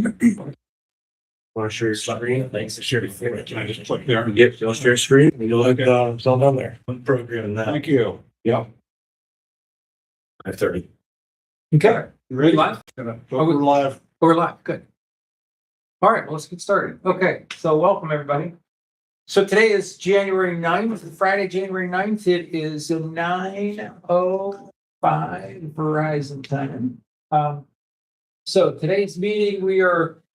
Want to share your screen? Thanks. Share your screen. Can I just click there and get, you'll share your screen and you'll look, it's all down there. One program that. Thank you. Yep. 5:30. Okay, Ready? live? We're live. We're live, good. All right, well, let's get started. Okay, so welcome, everybody. So today is January 9th, Friday, January 9th. It is 9:05 Verizon time. So today's meeting,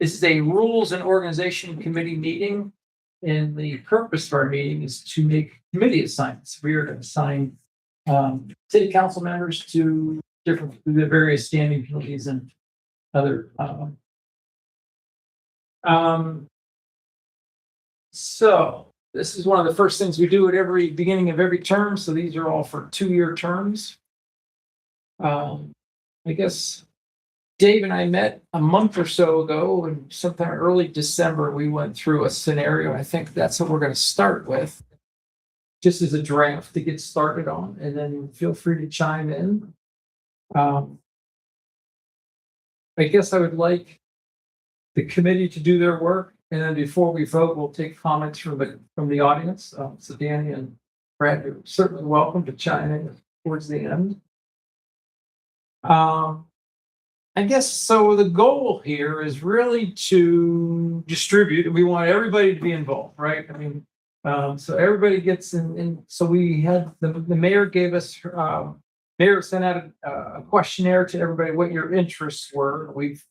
this is a Rules and Organization Committee meeting. And the purpose of our meeting is to make committee assignments. We are to assign city council members to the various standing committees and other so this is one of the first things we do at every beginning of every term. So these are all for 2-year terms. I guess Dave and I met a month or so ago, and sometime early December, we went through a scenario. I think that's what we're going to start with, just as a draft to get started on, and then feel free to chime in. I guess I would like the committee to do their work, and then before we vote, we'll take comments from the audience. So Danny and Brad, you're certainly welcome to chime in towards the end. I guess so. The goal here is really to distribute. We want everybody to be involved, right? I mean, so everybody gets in. So we had the mayor gave us. Mayor sent out a questionnaire to everybody what your interests were. We've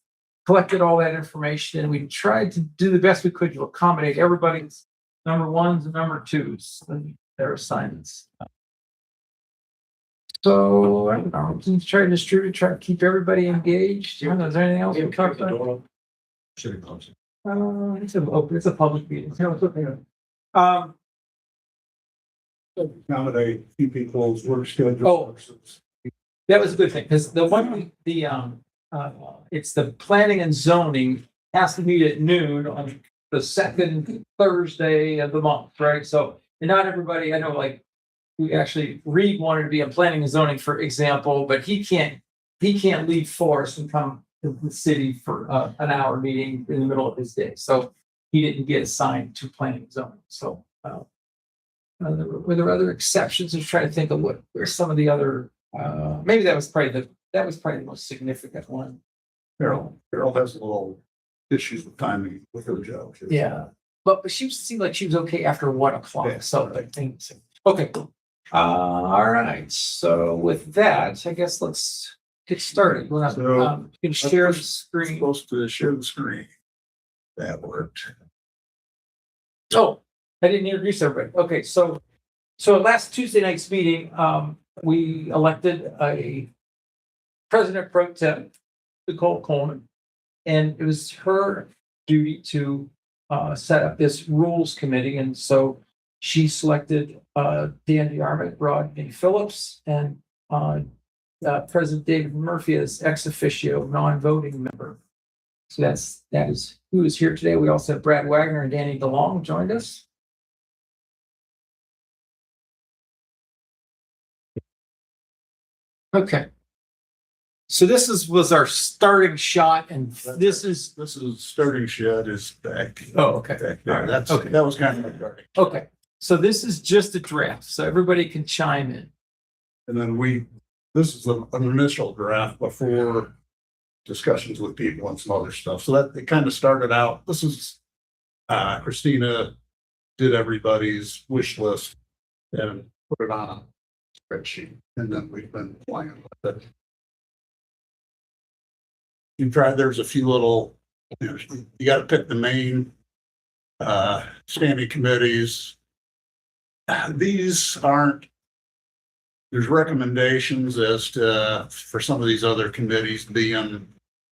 collected all that information and we tried to do the best we could to accommodate everybody's number ones and number twos and their assignments. So I don't know, let's try to distribute, try to keep everybody engaged. Is there anything else we talk about? Should be closed. It's a public meeting. Accommodate few people's work schedule. Oh. That was a good thing, because the one, it's the planning and zoning has to meet at noon on the second Thursday of the month, right? So, and not everybody, I know, like, Reed wanted to be on planning and zoning, for example, but he can't leave Forest and come to the city for an hour meeting in the middle of his day. So he didn't get assigned to planning and zoning. So, were there other exceptions? I'm trying to think of what were some of the other. Maybe that was probably the most significant one. Carol has a little issues with timing with her job. Yeah, but she seemed like she was okay after 1 o'clock. Yeah. So I think okay. All right. So with that, I guess let's get started. You can share the screen. Supposed to share the screen. That worked. Oh, I didn't introduce everybody. Okay, so last Tuesday night's meeting, we elected a president pro tem, Nicole Coleman, and it was her duty to set up this rules committee, and so she selected Dan DeArmond, Rodney Phillips, and President David Murphy as ex officio non-voting member. So that is who is here today. We also have Brad Wagner and Danny DeLong joined us. Okay. So this was our starting shot, and this is starting shed is back. Oh, okay. Back there. That's Okay. That was kind of regarding. Okay. So this is just a draft, so everybody can chime in. And then this is an initial draft before discussions with people and some other stuff. So that it kind of started out. This is Christina did everybody's wish list and put it on a spreadsheet, and then we've been playing with it. There's a few little, you got to pick the main standing committees. These aren't, there's recommendations as to, for some of these other committees being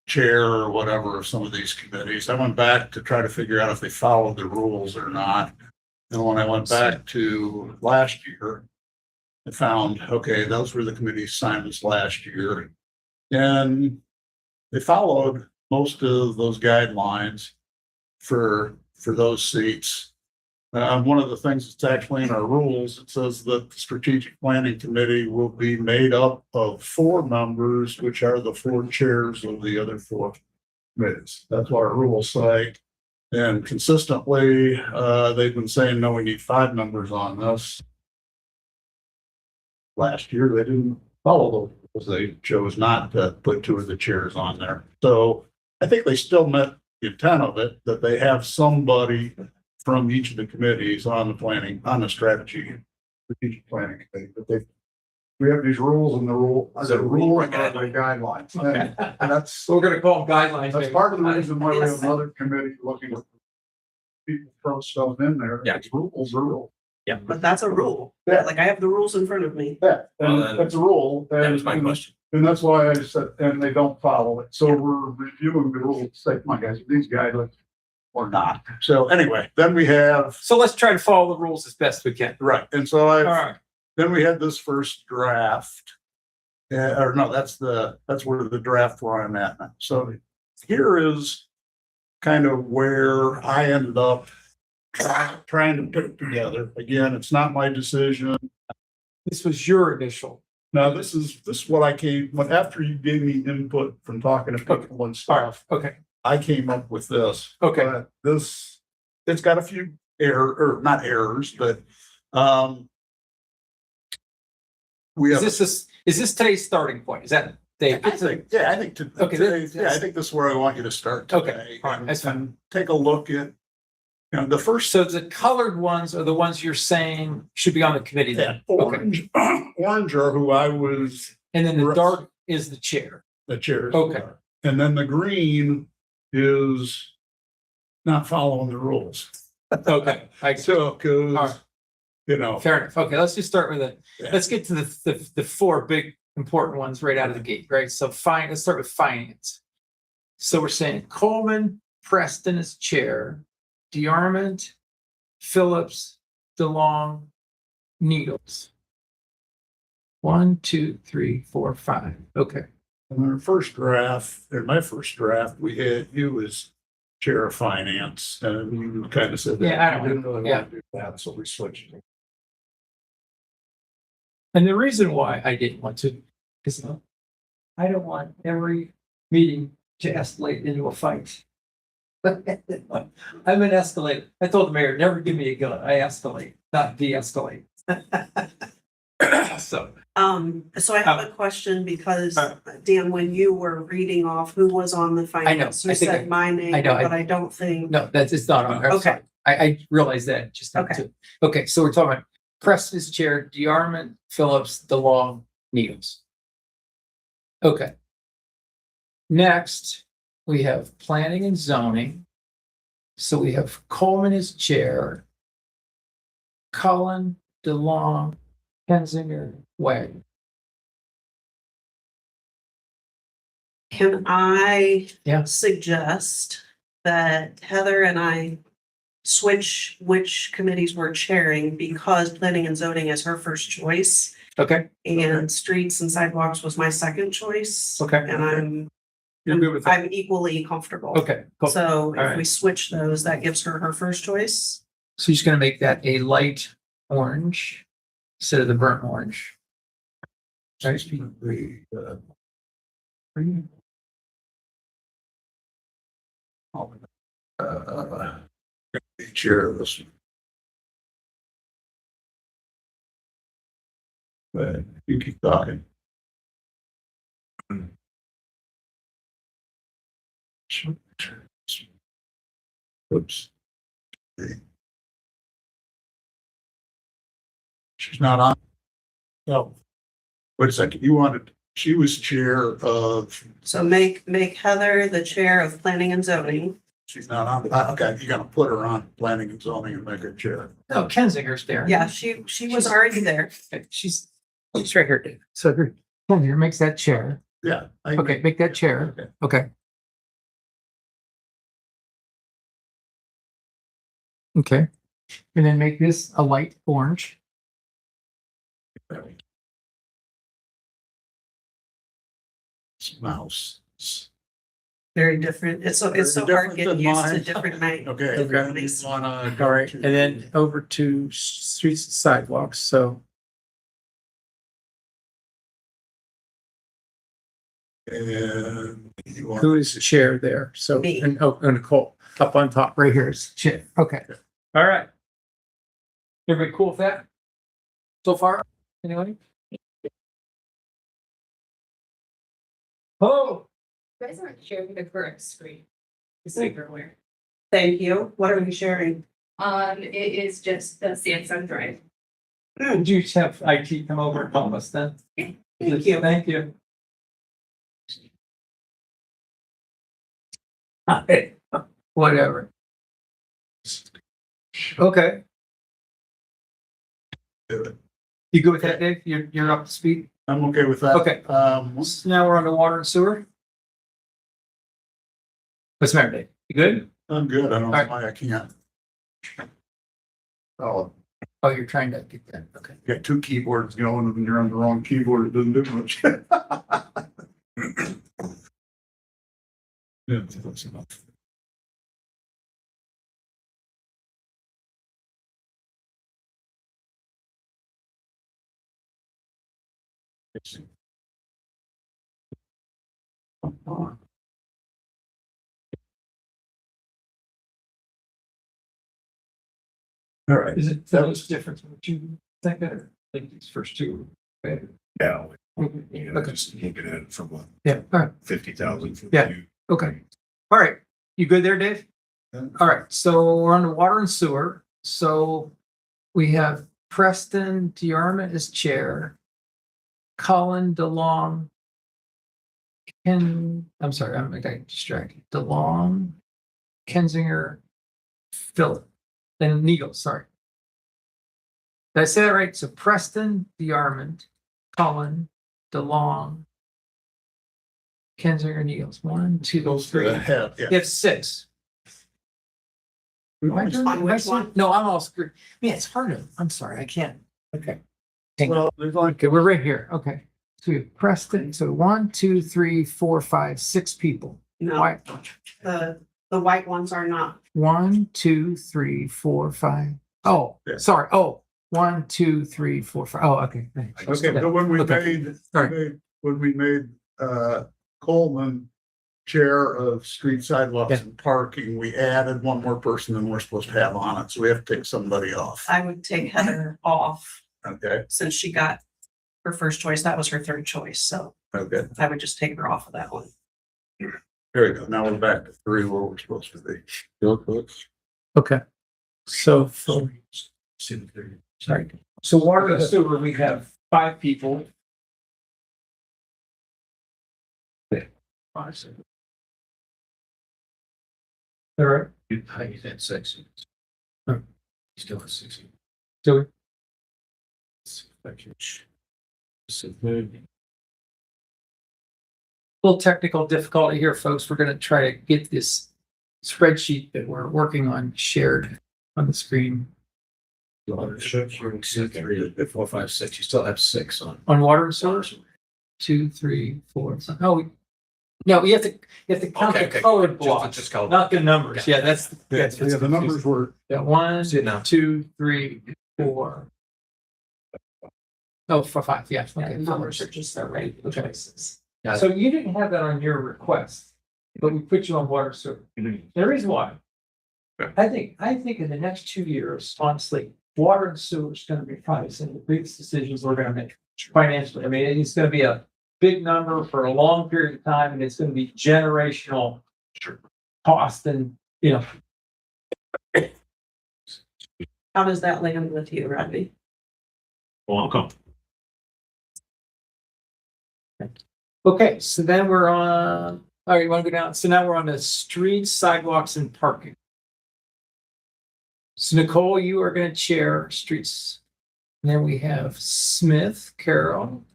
chair or whatever of some of these committees. I went back to try to figure out if they followed the rules or not. And when I went back to last year, I found, okay, those were the committee assignments last year. And they followed most of those guidelines for those seats. One of the things that's actually in our rules, it says that the strategic planning committee will be made up of 4 members, which are the 4 chairs of the other 4 committees. That's what our rules say. And consistently, they've been saying, no, we need 5 members on this. Last year, they didn't follow those rules. They chose not to put 2 of the chairs on there. So I think they still met the intent of it, that they have somebody from each of the committees on the planning, on the strategic planning committee. But we have these rules and the rule are the guidelines. Okay. And that's, So we're gonna call them guidelines. that's part of the reason why we have another committee looking at people throw stuff in there. Yeah. Rules are rules. But that's a rule. Yeah. Like I have the rules in front of me. Yeah, Well, and that's a rule. That was my question. And that's why I said, and they don't follow it. So we're reviewing the rules, say, my guys, these guidelines or not. So anyway, then we have, So let's try to follow the rules as best we can. right, and so All right. then we had this first draft. Or no, that's where the draft where I'm at now. So here is kind of where I ended up trying to put it together. Again, it's not my decision. This was your initial. Now, this is what I came, when after you gave me input from talking to people and All right. stuff, Okay. I came up with this. Okay. But it's got a few not errors, but, we have. Is this today's starting point? Is that Dave? I think Okay, I think this is where I want you to start Okay, today. all right, that's fine. And take a look at, the first. So the colored ones are the ones you're saying should be on the committee then? Okay. Orange are who I was, And then the dark is the chair. the chairs. Okay. are. And then the green is not following the rules. Okay. So, cause, All right. you Fair enough. Okay, let's just start with it. Yeah. Let's get to the 4 big important ones right out of the gate, right? So let's start with finance. So we're saying Coleman, Preston is chair, DeArmond, Phillips, DeLong, Needles. 1, 2, 3, 4, 5. Okay. in our first draft, in my first draft, we had you as chair of finance, and you kind of said. Yeah, I don't you didn't really yeah. want to do that, so we switched. And the reason why I didn't want to, because I don't want every meeting to escalate into a fight. I'm an escalator. I told the mayor, never give me a gun. I escalate, not de-escalate. So, So I have a question because Dan, when you were reading off who was on the finance, I you think said my name, I know, but I don't think. no, that's, it's not on there. I'm Okay. sorry. I realized that just now Okay. too. Okay, so we're talking about Preston is chair, DeArmond, Phillips, DeLong, Needles. Okay. Next, we have planning and zoning. So we have Coleman as chair, Cullen, DeLong, Kensinger, Wagner. Can I Yeah. suggest that Heather and I switch which committees we're chairing because planning and zoning is her first choice Okay, and streets and sidewalks was my second choice. okay. And You're good with that? I'm equally comfortable. Okay, cool. So So if Alright. we switch those, that gives her her first choice. you're just gonna make that a light orange instead of the burnt orange. Right? Chair of this. But you keep talking. Oops. She's not on. No. Wait a second, she was chair of, So make Heather the chair of planning and zoning. she's not on, okay, you're gonna put her on planning and zoning and make her chair. No, Kensinger's there. Yeah, she was already there. Okay, she's right here, Dave. So here, Kensinger makes that chair. Yeah. Okay, make that chair. Okay. Okay. Okay, and then make this a light orange. Mouse. Very different. It's so Very hard different getting than used to mine. different night. Okay. Everybody's- All right, and then over to streets and sidewalks, so. And you Who want, is the chair there? So, Me. and, oh, and Nicole, up on top, right here is chair. Okay. All right. Everybody cool with that? So far, anyway? Oh, You guys aren't sharing the correct screen. Just so you're aware. Thank you. What are we sharing? It is just the Samsung Drive. would you just have IT come over and help us then? Thank you. Thank you. Whatever. Okay. You good with that, Dave? You're up to speed? I'm okay with that. Okay. So now we're on the water and sewer. What's the matter, Dave? You good? I'm good. I don't know Alright. why I can't. Oh, Oh, you're trying to get that. Okay. you got two keyboards going and you're on the wrong keyboard. It doesn't do much. Yeah, that's enough. All right. Is it, that was different from what you think? I think these first two. Okay. Yeah, Okay. you know, just you can add from what, Yeah, all right. 50,000. Yeah. Okay. All right. You good there, Dave? Yeah. All right. So we're on the water and sewer. So we have Preston Diarma as chair. Colin DeLong. I'm sorry, I got distracted. DeLong, Kensinger, Philip, and Needle, sorry. Did I say that right? So Preston Diarmond, Colin, DeLong, Kensinger, Needles. 1, 2, Goes to 3. the head, yeah. You have 6. Am I doing- On which one? No, I'm all screwed. Yeah, it's hard to, I'm sorry, I can't. Okay. Well, there's like, Okay, we're right here. Okay. So we have Preston. So 1, 2, 3, 4, 5, 6 people. No, Why? the white ones are not. 1, 2, 3, 4, 5. Oh, Yeah. sorry. Oh, 1, 2, 3, 4, 5. Oh, okay. Thanks. okay, but when we Okay. made, Sorry. when we made, Coleman chair of street sidewalks Yeah. and parking, we added one more person than we're supposed to have on it, so we have to take somebody off. I would take Heather off Okay, since she got her first choice. That was her third choice. So okay, I would just take her off of that one. here we go. Now we're back to 3 where we're supposed to be. Okay. So, sorry. So water and sewer, we have 5 people. All right. You had 6. Oh. You still have 6. So little technical difficulty here, folks. We're going to try to get this spreadsheet that we're working on shared on the screen. 4, 5, 6. You still have 6 on. On water and sewer, 2, 3, 4. Oh, no, you have to count Okay, the okay. colored Just- blocks, just color. not the numbers. Yeah, that's Yeah, the numbers were, yeah, 1, See it now. 2, 3, 4. Oh, for 5. Yeah. Yeah, Okay. the numbers are just their regular Okay. choices. Got it. So you didn't have that on your request, but we put you on water sewer. The reason why. Yeah. I think in the next 2 years, honestly, water and sewer is gonna be probably some of the biggest decisions we're gonna make financially. I mean, it's gonna be a big number for a long period of time, and it's gonna be generational cost and, you know. How does that land with you, Rodney? Welcome. Okay, so then we're on, all right, you wanna go down? So now we're on the streets, sidewalks and parking. So Nicole, you are gonna chair streets. And then we have Smith, Carol.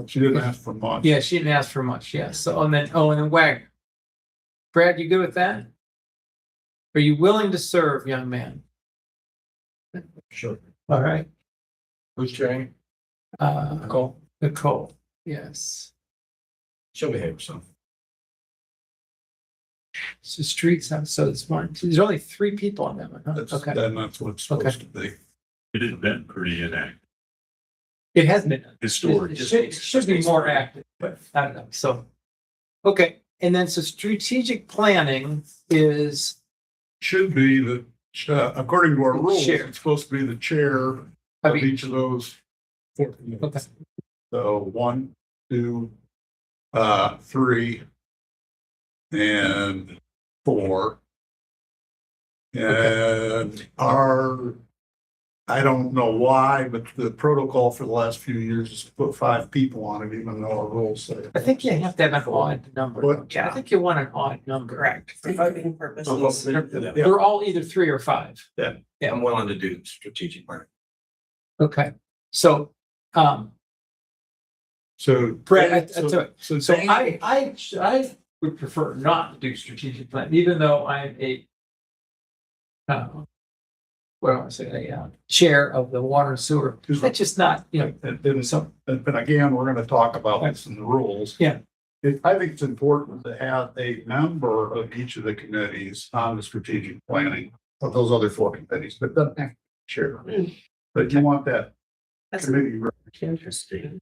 she didn't ask for much. Yeah, she didn't ask for much, yeah. So, and then Wagner. Brad, you good with that? Are you willing to serve, young man? Sure. All right. Who's chairing? Nicole, yes. She'll behave herself. So streets, so it's one, so there's only 3 people on that one, huh? That's, Okay. then that's what it's supposed to be. It has been pretty inactive It has been. historically. It should be more active, but I don't know. So Okay, and then so strategic planning is, Should be the, according to our rules, Chair. it's supposed to be the chair I of mean, each of those four committees. okay, So 1, 2, 3, and 4. And I don't know why, but the protocol for the last few years is to put 5 people on it, even though our rules say. I think you have to have an odd number. What? I think you want an odd number. Correct. For voting purposes. They're all either 3 or 5. Yeah. I'm willing to do strategic planning. Okay, so, So. Brett, I tell you, so Dan- I would prefer not to do strategic plan, even though I'm what do I say, chair of the water and sewer. That's just not, But again, we're gonna talk about this in the rules. Yeah. I think it's important to have a member of each of the committees on the strategic planning of those other 4 committees, but doesn't have to share. But you want that That's committee, interesting,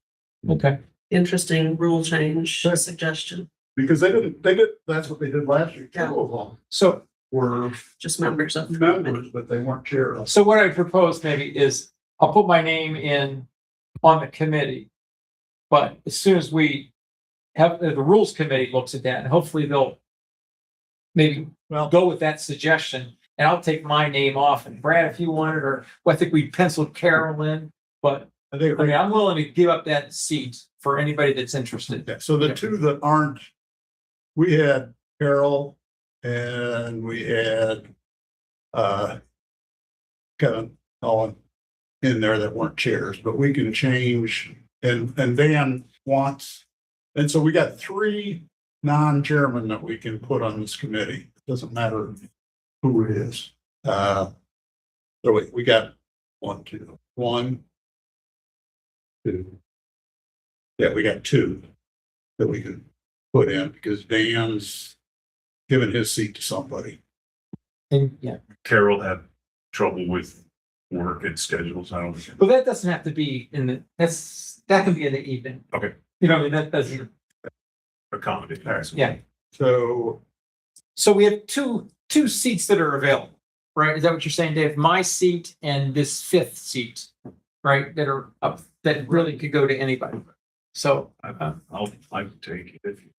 okay. interesting rule change suggestion, because they did, that's what they did last year. 2 of them So, were just members of the members, committee. but they weren't chair of. so what I propose maybe is I'll put my name in on the committee. But as soon as we have, the rules committee looks at that, and hopefully they'll maybe Well, go with that suggestion, and I'll take my name off, and Brad, if you wanted, or I think we penciled Carol in, but I think, I mean, I'm willing to give up that seat for anybody that's interested. yeah, so the 2 that aren't, we had Carol and we had Kevin Cullen in there that weren't chairs, but we can change, and Dan wants, and so we got 3 non-chairmen that we can put on this committee. It doesn't matter who it is. So we got 1, 2, 1, 2. Yeah, we got 2 that we can put in because Dan's giving his seat to somebody. And yeah, Carol had trouble with work and schedules. I don't. but that doesn't have to be that can be in the evening. Okay. You know, I mean, that doesn't, Accommodate. yeah. So So we have two seats that are available, right? Is that what you're saying, Dave? My seat and this 5th seat, right? That are up, that really could go to anybody. So, I'll take it if you.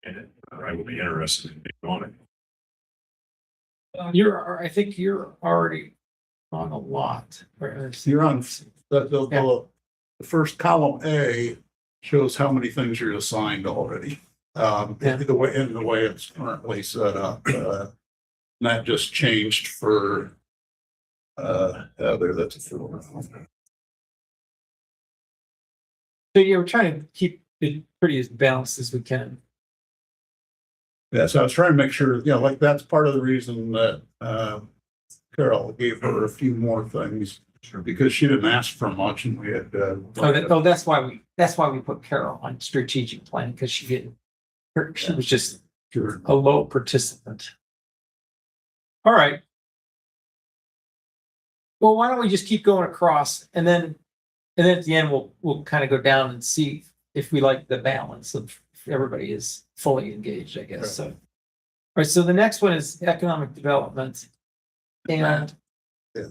And I would be interested in being on it. I think you're already on a lot. Right? you're on, the first column A shows how many things you're assigned already. Yeah. The way it's currently set up, that just changed for that's a 4. So yeah, we're trying to keep it pretty as balanced as we can. Yeah, so I was trying to make sure, like that's part of the reason that Carol gave her a few more things because she didn't ask for much and we had. That's why we put Carol on strategic plan, because she was just Sure. a low participant. All right. Well, why don't we just keep going across, and then at the end, we'll kind of go down and see if we like the balance of if everybody is fully engaged, I guess. Right. So, all right, so the next one is economic development. And Yeah.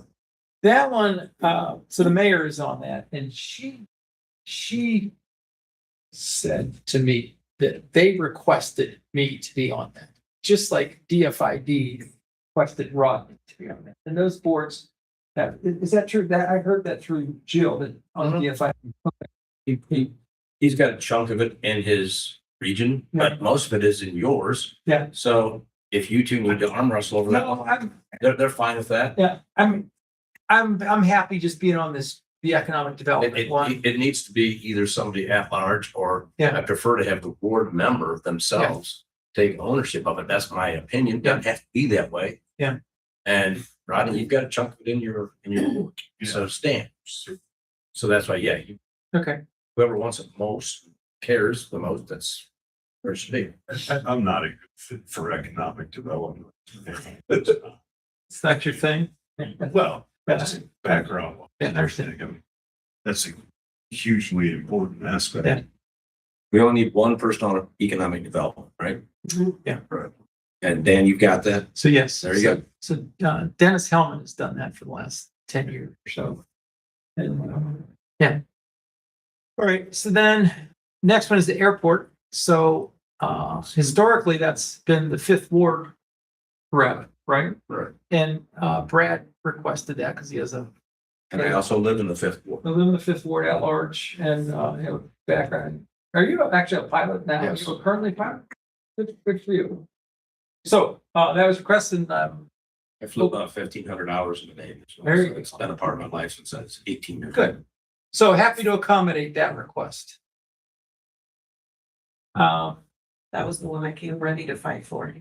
that one, so the mayor is on that, and she said to me that they requested me to be on that, just like DFID requested Rodney to be on that. And those boards, is that true? That I heard that through Jill, that on DFID. He's got a chunk of it in his region, but most of it is in yours. Yeah. So if you 2 need to arm wrestle over No, that, they're fine with that. yeah, I'm happy just being on the economic development one. It needs to be either somebody at large or Yeah. I prefer to have the board member themselves take ownership of it. That's my opinion. Doesn't have to be that way. Yeah. And Rodney, you've got a chunk of it in your board. So stand. So that's why, Okay. whoever wants it most, cares the most, that's where it should be. I'm not a good fit for economic development. It's not your thing? Well, that's a background. Yeah, I understand. That's a hugely important aspect. Yeah. We only need one person on economic development, right? Mhm. Yeah, right. And Dan, you've got that? So yes. There you go. So Dennis Hellman has done that for the last 10 years or so. And yeah. All right. So then next one is the airport. So historically, that's been the Fifth Ward rep, right? Right. And Brad requested that because he has a And I also live in the fifth ward. I live in the Fifth Ward at large and have a background. Are you actually a pilot now? Yes. You're currently a pilot? Good for you. So that was requested. I flew about 1,500 hours in the Navy. So There you go. it's been a part of my life since I was 18 years old. Good. So happy to accommodate that request. That was the one I came ready to fight for,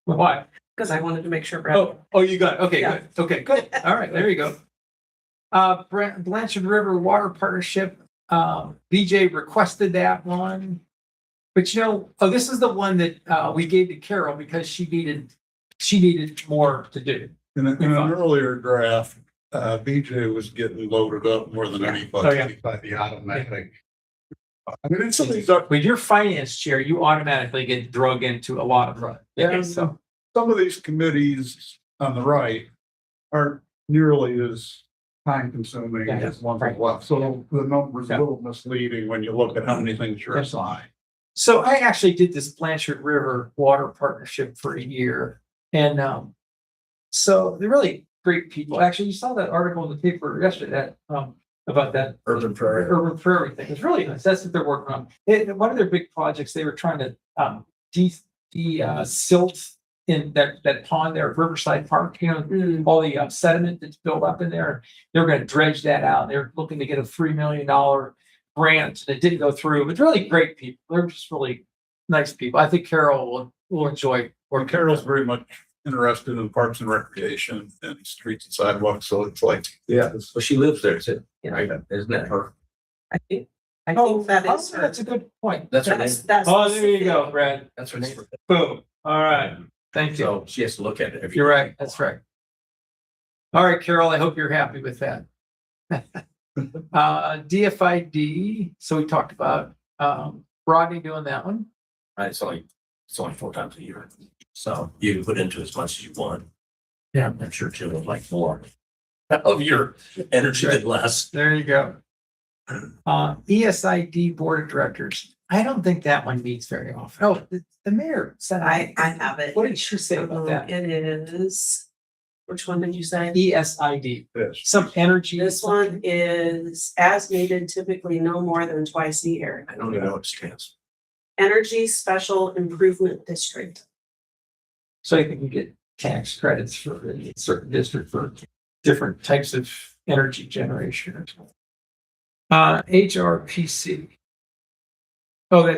Why? because I wanted to make sure Brad. Oh, you got it. Okay, Yeah. good. Okay, good. All right, there you go. Blanchard River Water Partnership, BJ requested that one. But you know, this is the one that we gave to Carol because she needed more to do. In an earlier draft, BJ was getting loaded up more than Oh, yeah. anybody by the automatic. I mean, it's some of these are, With your finance chair, you automatically get drug into a lot of. Yeah. So, some of these committees on the right aren't nearly as time consuming Yeah, as ones right. on the left. So the number's a Yeah. little misleading when you look at how many things you're Yeah. assigned. so I actually did this Blanchard River Water Partnership for a year. And so they're really great people. Actually, you saw that article in the paper yesterday about that Urban Prairie. urban prairie thing. It's really nice. That's what they're working on. One of their big projects, they were trying to silt in that pond there at Riverside Park, you know, Mm. all the sediment that's built up in there. They're going to dredge that out. They're looking to get a $3 million grant that didn't go through. But really great people. They're just really nice people. I think Carol will enjoy. Or Carol's very much interested in parks and recreation and streets and sidewalks. So it's like, yeah, Well, she lives there, too. Yeah. Right? Isn't that her? I think Oh, that is her. that's a good point. That's her name. That's. Oh, there you go, Brad. That's her name. Boom. All right. Thank you. So she has to look at it. every You're day. right. That's right. All right, Carol, I hope you're happy with that. DFID, so we talked about Rodney doing that one. Right, it's only 4 times a year. So you can put into as much as you want. Yeah. I'm sure she'll would like more of your energy than less. There you go. ESID Board of Directors. I don't think that one meets very often. Oh, the mayor said. I have it. What did she say about that? It is, which one did you say? ESID, this. some energy. This one is as needed, typically no more than twice a year. I don't even know what it stands. Energy Special Improvement District. So you can get tax credits for a certain district for different types of energy generation. HRPC. Oh,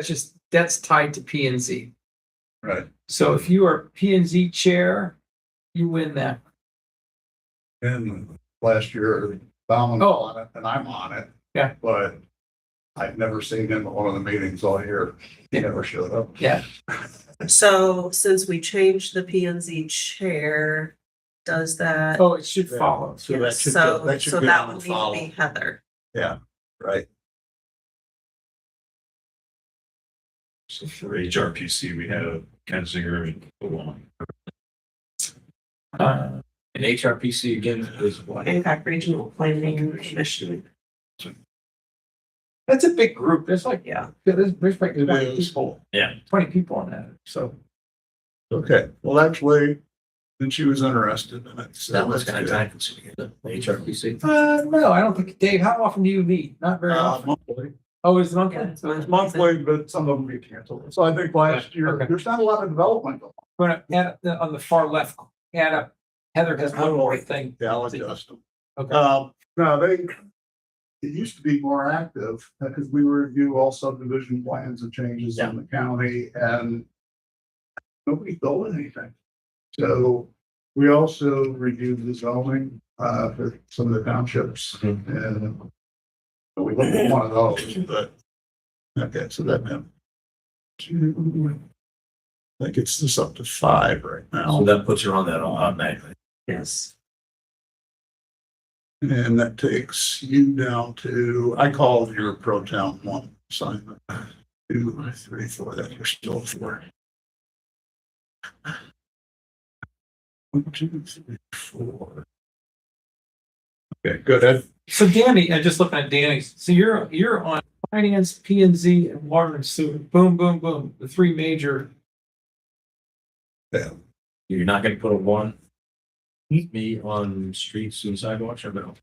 that's tied to P and Z. Right. So if you are P and Z chair, you win that. And last year, Bauman Oh. on it and I'm on it. Yeah. But I've never seen him at one of the meetings all year. He never showed up. Yeah. So since we changed the P and Z chair, does that? Oh, it should follow. So that Yes, should so go- that should so go that on would the need to follow. be Heather. Right. So for HRPC, we have Kensinger and Oolong. Uh, And HRPC again is what? Hancock Regional Planning Commission. That's a big group. There's like, Yeah. there's like It 20 is. people. Yeah. 20 people on that. So Okay, well, actually, then she was interested in it. So That was that's kind of good. time consuming, the HRPC. no, I don't think, Dave, how often do you meet? Not very often. Monthly. Oh, is it monthly? Yeah, it's monthly. Monthly, but some of them get canceled. So I think last year, Okay. there's not a lot of development going on. Going to add on the far left, add up. Heather has one more thing. Yeah, I'll adjust them. Okay. No, it used to be more active because we review all subdivision plans and changes in the county and nobody's building anything. So we also reviewed the zoning, for some of the townships and we looked at one of those, but okay, so that meant I think it's just up to 5 right So now. that puts her on that automatically. Yes. And that takes you down to, I call your pro town one. assignment. 2, 3, 4, that you're still 4. 1, 2, 3, 4. Okay, good, Ed. So Danny, I'm just looking at Danny's, so you're on finance, P and Z, and water and sewer, boom, boom, boom, the three major. You're not gonna put a one? Me on streets and sidewalks or no?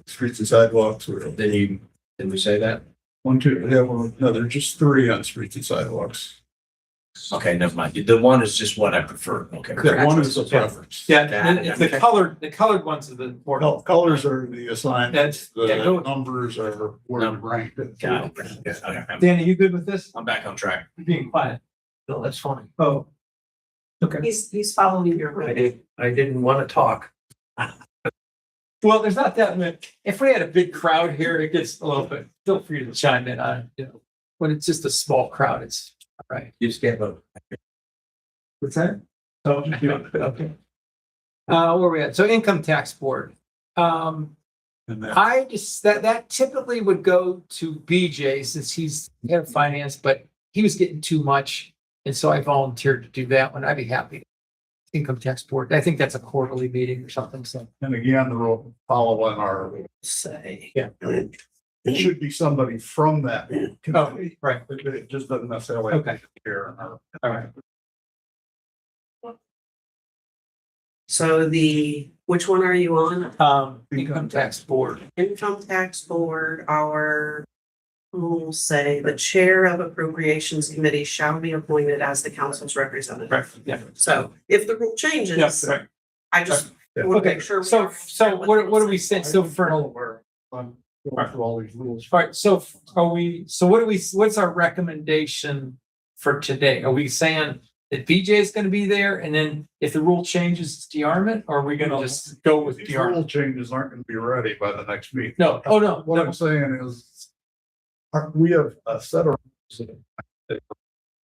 Streets and sidewalks, we're Didn't we say that? 1, 2, yeah, well, no, there are just 3 on streets and sidewalks. Okay, never mind. The one is just what I prefer. Okay. That one is a preference. Yeah, Got it. it's the colored ones are the important. Colors are the assignment, That's, yeah, the go, numbers are where you rank it. Got it. Yeah, okay. Danny, you good with this? I'm back on track. You're being quiet. No, that's fine. Oh. Okay. He's following your. I didn't want to talk. Well, there's not that many. If we had a big crowd here, it gets a little bit, feel free to chime in on, when it's just a small crowd, it's all right. You just can't vote. What's that? Oh, okay. Where are we at? So income tax board. And that, I just, that typically would go to BJ since he's head of finance, but he was getting too much. And so I volunteered to do that one. I'd be happy. Income tax board. I think that's a quarterly meeting or something, so. and again, the rule following our, Say. Yeah. it should be somebody from that committee. Right. It just doesn't necessarily. have to Okay. be here in our- All right. So which one are you on? Income tax board. Income tax board, we'll say the chair of appropriations committee shall be appointed as the council's representative. Right, yeah. So if the rule changes, Yes, right. I just want to Okay, make sure. so what do we say? So for, all Aware. I'm going through all these rules. right, so what's our recommendation for today? Are we saying that BJ is gonna be there and then if the rule changes, it's DeArmond, or are we gonna just go with These DeArmond? rule changes aren't going to be ready by the next meeting. No, oh, no, What I'm saying is, we have a set of rules that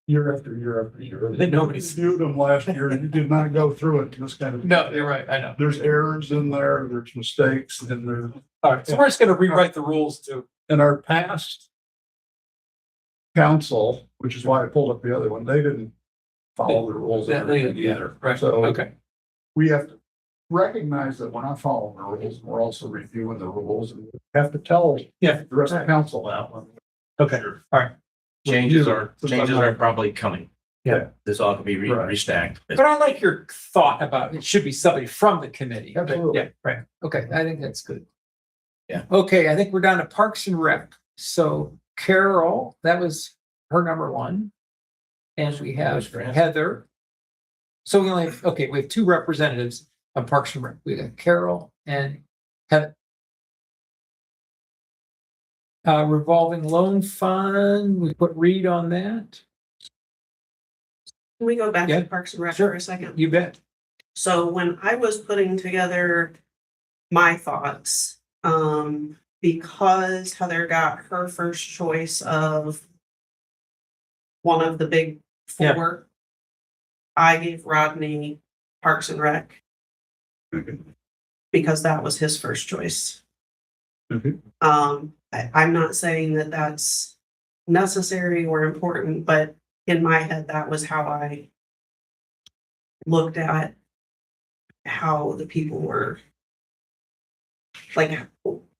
year after year after year. That nobody's- Viewed them last year, and you did not go through it, just kind of. no, you're right, I know. There's errors in there, there's mistakes, and there, All right, so we're just gonna rewrite the rules to, in our past council, which is why I pulled up the other one, they didn't follow the rules either. right, So okay, we have to recognize that we're not following the rules, and we're also reviewing the rules, and we have to tell yeah, the rest of the council that one. okay, all right. Changes are probably coming. Yeah. This all could be Right. restacked. But I like your thought about it should be somebody from the committee. Okay, Absolutely. yeah, right. Okay, I think that's good. Yeah, okay, I think we're down to Parks and Rec. So Carol, that was her number 1. And we have Heather. So we only have, okay, we have 2 representatives on Parks and Rec. We got Carol and Heather. Revolving loan fund, we put Reed on that. Can we go back Yeah, to Parks and Rec sure. for a second? You bet. So when I was putting together my thoughts, because Heather got her first choice of one of the big 4, I gave Rodney Parks and Rec because that was his first choice. Mhm. I'm not saying that that's necessary or important, but in my head, that was how I looked at how the people were, like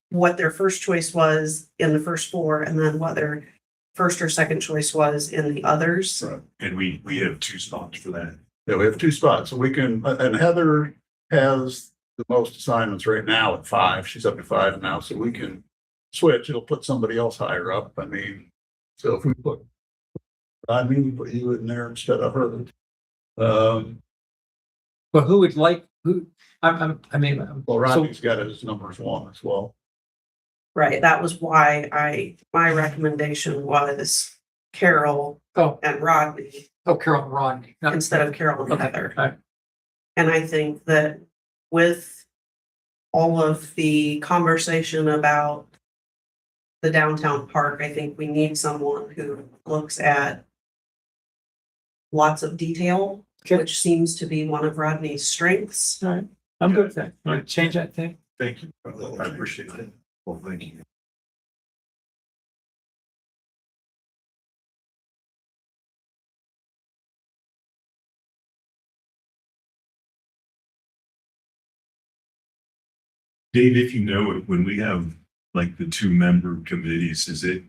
what their first choice was in the first 4 and then what their first or second choice was in the others. And we have 2 spots for that. Yeah, we have 2 spots, so we can, and Heather has the most assignments right now at 5. She's up to 5 now, so we can switch. It'll put somebody else higher up. I mean, so if we put, we put you in there instead of her. But who would like, who, I mean, Well, Rodney's got his numbers 1 as well. Right, that was why my recommendation was Carol oh, and Rodney Carol and Rodney. not- instead of Carol and Okay, Heather. all right. And I think that with all of the conversation about the downtown park, I think we need someone who looks at lots of detail, Okay. which seems to be one of Rodney's strengths. All right, I'm good with that. You want to change that thing? Thank you. I appreciate it. Well, thank you. Dave, if you know it, when we have like the 2-member committees, is it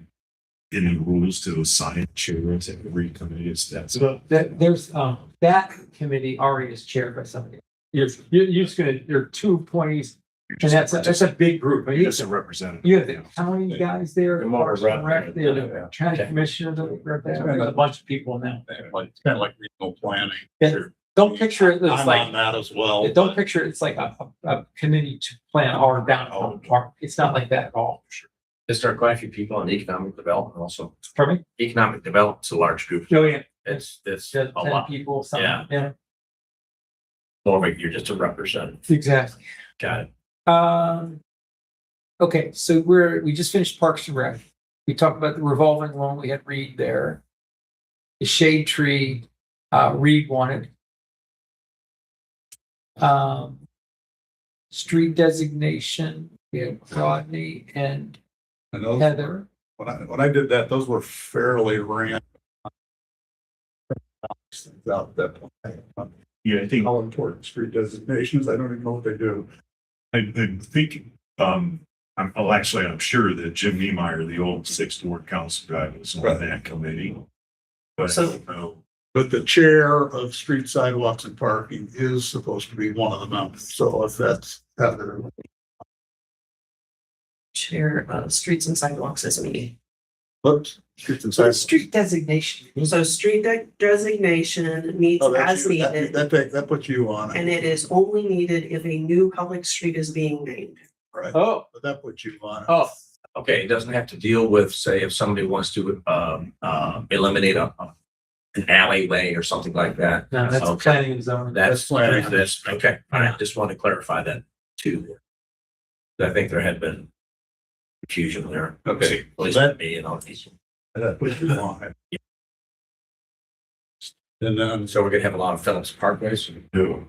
in the rules to assign chairs at every committee? Is that so? There's, that committee already is chaired by somebody. You're just gonna, there are 2 appointees, and that's a big group. I mean, Just a representative. you have the county guys there, They're more Parks and Rec, rep- the county commissioner, there's a bunch of people now. Like, kind of like regional planning. Yeah. Sure. Don't picture it as I'm on like, that as well. don't picture it's like a committee to plan our downtown park. It's not like that at all. There are quite a few people in economic development also. Pardon me? Economic development's a large group. Oh, yeah. It's Just a 10 lot. people, something, yeah, More like you're just a representative. exactly. Got it. Okay, so we just finished Parks and Rec. We talked about the revolving loan. We had Reed there. The shade tree, Reed wanted. Street designation, we had Rodney and And those, Heather. when I did that, those were fairly random. Out that point. Yeah, I think, How important street designations, I don't even know what they do. I think, I'm sure that Jim Niemeyer, the old 6th Ward Council guy, was on Right. that committee. But, So- But the chair of street sidewalks and parking is supposed to be one of the members, so if that's Heather. Chair of Streets and Sidewalks is me. Oops, streets and So sidewalks. street designation. So street designation needs Oh, that's as you. needed, That puts you on and it, it is only needed if a new public street is being named. right? Oh, But that puts you on it. oh, Okay, it doesn't have to deal with, say, if somebody wants to eliminate an alleyway or something like that. no, that's Okay. planning and zoning. That's planning. this, okay, all right, just want to clarify that too. I think there had been confusion there. Okay. At least with me and all these. That puts you on it. And then, So we're gonna have a lot of Phillips Parkways. no.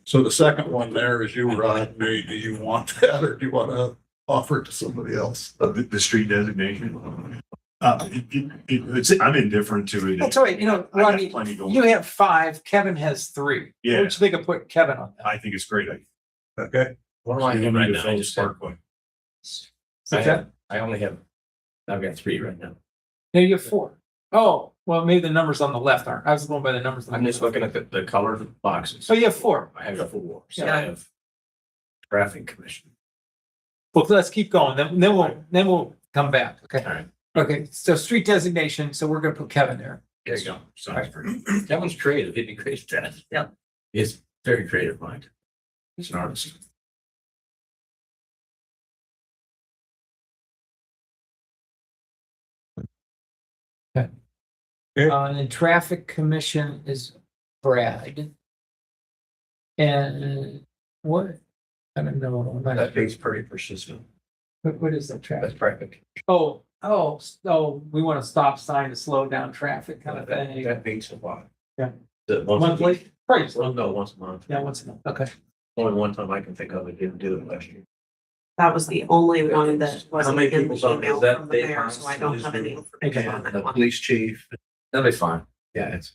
so the second one there is you, Rod, do you want that or do you want to offer it to somebody else? The street designation. I'm indifferent to it. That's all right, I got Rodney, plenty going. you have 5, Kevin has 3. Yeah. What would you think of putting Kevin on that? I think it's great. Okay, What do I have right now? I just said, I've got 3 right now. No, you have 4. Oh, well, maybe the numbers on the left aren't. I was going by the numbers. on I'm the just looking at the colored boxes. So you have 4. I have 4, so Yeah. I have traffic commission. Well, let's keep going. Then we'll come back. Okay. All right. Okay. So street designation. So we're gonna put Kevin there. There you go. Sounds pretty. That one's creative. He'd be great at that. Yep. He's very creative mind. He's an artist. And then traffic commission is Brad. And what? I don't know. That thing's pretty persistent. What is that That's traffic? traffic. Oh, we want a stop sign to slow down traffic kind of thing. That beats a lot. Yeah. The once a week. Monthly? Price. Well, no, once a month. Yeah, once a month. Okay. Only one time I can think of it, didn't do it last year. That was the only one that How wasn't many in people's the on, is email that from the Dave mayor, Hines? so I don't have any information on that The one. police chief. That'll be fine. Yeah, it's.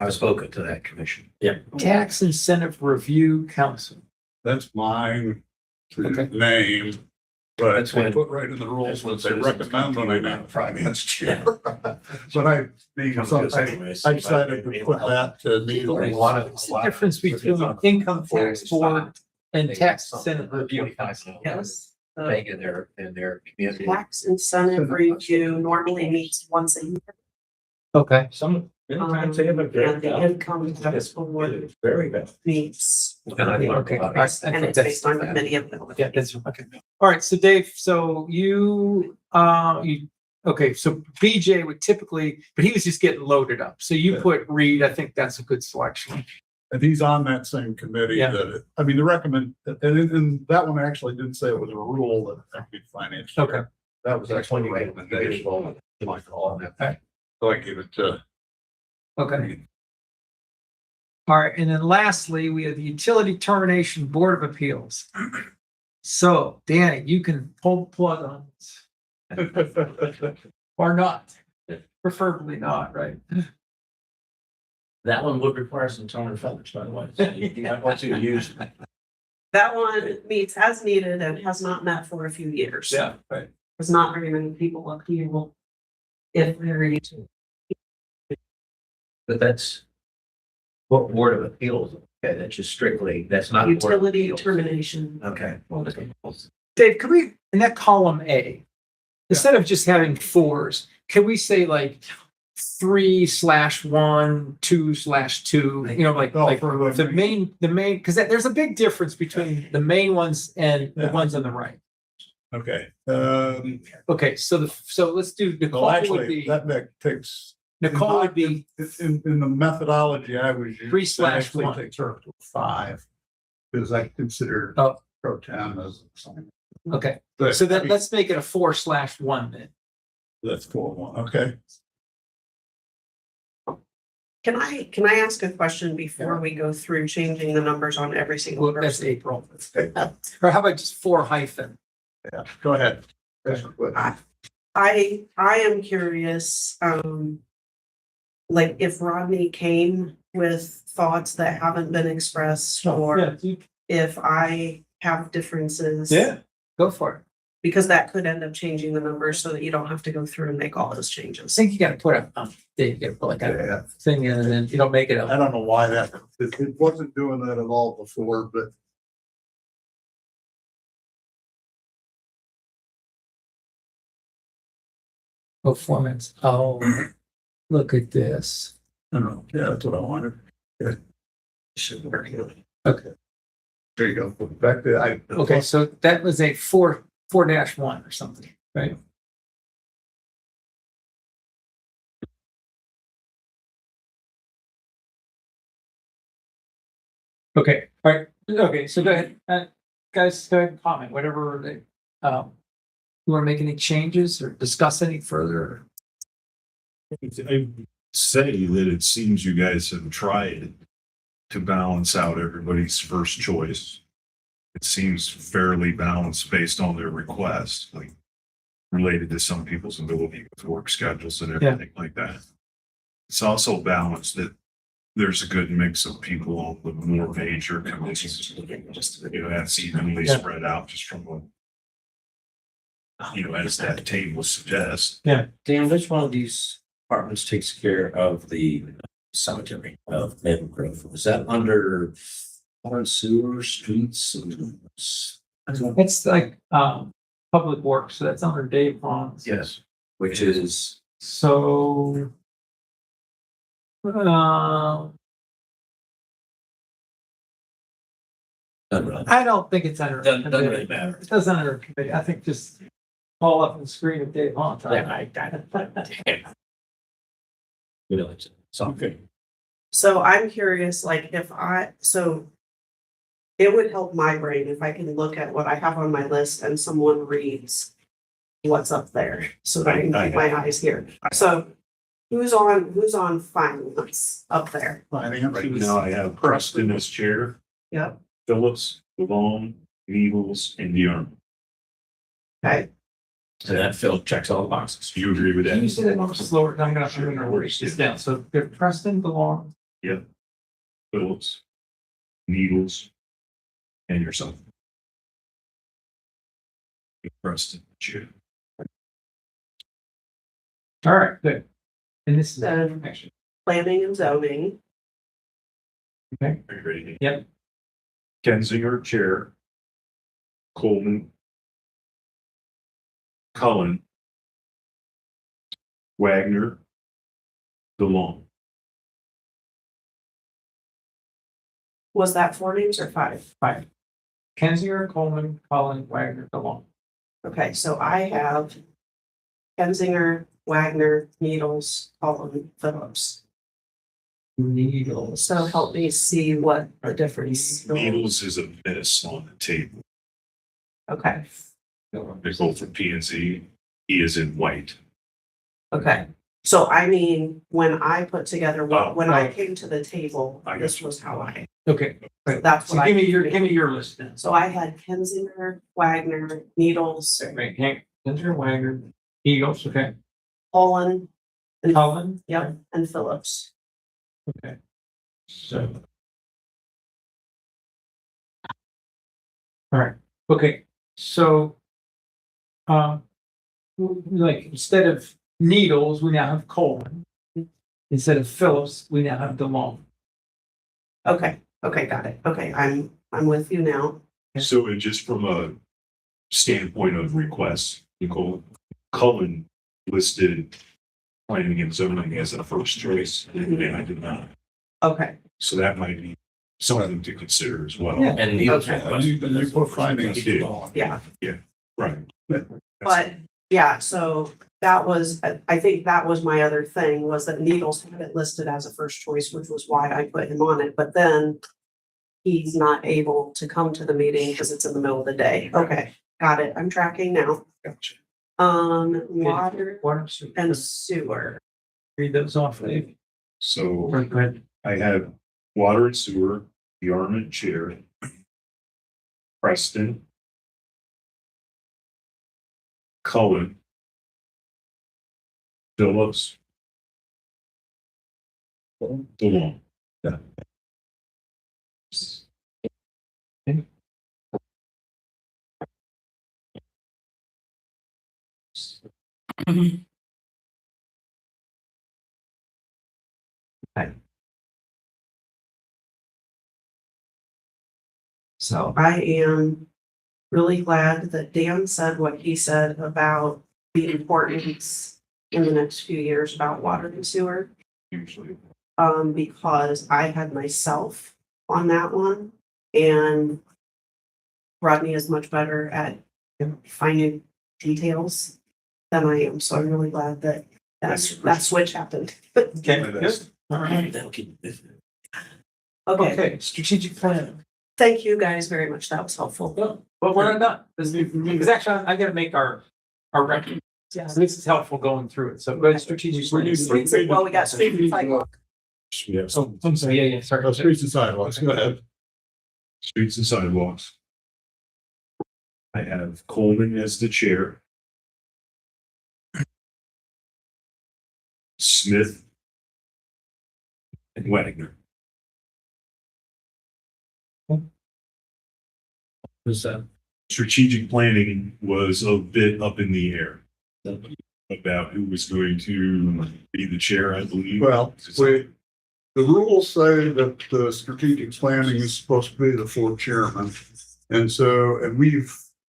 I've spoken to that commission. Yeah. Tax Incentive Review Council. that's mine to Okay. name. But That's they when- put right in the rules that's when what they citizens recommend when I come to you. name finance chair. But I decided to put that to Neil. What's the difference between income tax board and tax incentive review? Yes. The Bank in their community. tax incentive review normally meets once a year. Okay. Some. And the income tax board Very good. meets. And I learned Okay. about All it. right. I And think it's that's- based on committee ability. Yeah, that's okay. All right, so Dave, so so BJ would typically, but he was just getting loaded up. So you put Reed, I think that's a good selection. And he's on that same committee Yeah. and that one actually didn't say it was a rule that it had to be finance. chair. Okay. That was actually a recommendation. Okay. So I gave it to. Okay. All right, and then lastly, we have the Utility Termination Board of Appeals. So Danny, you can pull the plug on this. Or not, preferably not, right? That one would require some tone and feathers, by the way. So you might want to use That one meets as needed and has not met for a few years. Yeah, right. There's not very many people up here will, if very. But that's what Board of Appeals, okay, that's just strictly, that's not. Board of Utility Appeals. termination. Okay. Dave, could we, in that column A, instead of just having fours, can we say like 3/1, 2/2, like for the main, because there's a big difference between the main ones and the ones on the right. Okay, Okay, so let's do Nicole well, would actually, be, that takes. Nicole would be, In the methodology I was using. 3/1. that actually takes her up to 5. Because I consider Oh. pro tem as assignment. okay, But, so I then mean, let's make it a 4/1 then. that's 4-1, okay. Can I ask a question before we go through changing the numbers on every single Well, that's person? April. Okay, Or how about just 4-? yeah, go ahead. I am curious, like if Rodney came with thoughts that haven't been expressed or if I have differences. Yeah, go for it. Because that could end up changing the numbers so that you don't have to go through and make all those I changes. think you gotta put you gotta put like Yeah. a thing in and then you don't make it I up. don't know why it wasn't doing that at all before, but. Performance. Oh, look at this. I don't know, yeah, that's what I wanted. Yeah. Should work. Okay. There you go, back to, Okay, so that was a 4/1 or something, right? Okay, all right, okay, so go ahead, guys, go ahead and comment, whatever they, you wanna make any changes or discuss any further? I say that it seems you guys have tried to balance out everybody's first choice. It seems fairly balanced based on their request, like related to some people's ability with work schedules and everything like that. It's also balanced that there's a good mix of people on the more major committees. You know, that's evenly Yeah. spread out just from what, as that table suggests. Dan, which one of these departments takes care of the cemetery of Maple Grove? Is that under water and sewer, streets? It's like, public works, so that's under Dave Vaughn's. Yes. Which is, So. I don't think it's under. Doesn't really matter. It doesn't under a committee. I think just call up and screen of Dave Vaughn. something. So I'm curious, like so it would help my brain if I can look at what I have on my list and someone reads what's up there so that I can keep my eyes here. So who's on finance up there? Right now I have Preston as chair, Yep. Phillips, Long, Needles, and Young. Okay, So that Phil checks all the boxes. Do you agree with Can you that? say that more slower? I'm gonna write this down. So if Preston belongs, Phillips, Needles, and yourself. Preston, chair. all right, good. And this is Then- information. planning and zoning, Are you ready? Yep. Kenzinger, chair. Coleman. Cullen. Wagner. DeLong. was that 4 names or 5? Fine. Kenzinger, Coleman, Collin, Wagner, DeLong. Okay, so I have Kenzinger, Wagner, Needles, Cullen, Phillips. Needles. So help me see what the difference. Needles is a miss on the table. Okay, They go for P and Z. He is in white. okay. So I mean, when I put together when I Oh. came to the table, I this got was how I, Okay, that's so what give I. me your list then. So I had Kenzinger, Wagner, Needles, Right, Hank, Kenzinger, Wagner, Eagles, okay. Cullen, and, Cullen. yep, and Phillips. Okay. So. All right, okay, so. Like, instead of Needles, we now have Coleman. Instead of Phillips, we now have DeLong. Okay, okay, got it. Okay, I'm with you now. So and just from a standpoint of requests, Nicole, Cullen listed planning and zoning as a first choice, and I did not. Okay, So that might be something to consider as well. Yeah. And Neil's Okay. request. You put findings. yeah. Right. But, yeah, so that was, I think that was my other thing, was that Needles had it listed as a first choice, which was why I put him on it, but then he's not able to come to the meeting because it's in the middle of the day. Okay, got it. I'm tracking now. Gotcha. Water Water, sewer. and sewer. Read those off, Dave. So Go ahead. I have water and sewer, the Armit chair, Preston, Cullen, Phillips, DeLong. Yeah. So I am really glad that Dan said what he said about the importance in the next few years about water and sewer. Usually. Because I had myself on that one, and Rodney is much better at finding details than I am, so I'm really glad that that switch happened. Okay, good. All right. That'll keep it. Okay, Okay, strategic plan. thank you guys very much, that was helpful. But we're not done. Because actually, I gotta make our record. Yeah. So this is helpful going through it. So go ahead, strategic plan. Well, we got street and sidewalk. We have Oh, I'm sorry, yeah, sorry. Streets and sidewalks, go ahead. streets and sidewalks. I have Coleman as the chair. Smith. And Wettinger. Who's that? Strategic planning was a bit up in the air. About who was going to be the chair, I believe. Well, the rules say that the strategic planning is supposed to be the full chairman. And so,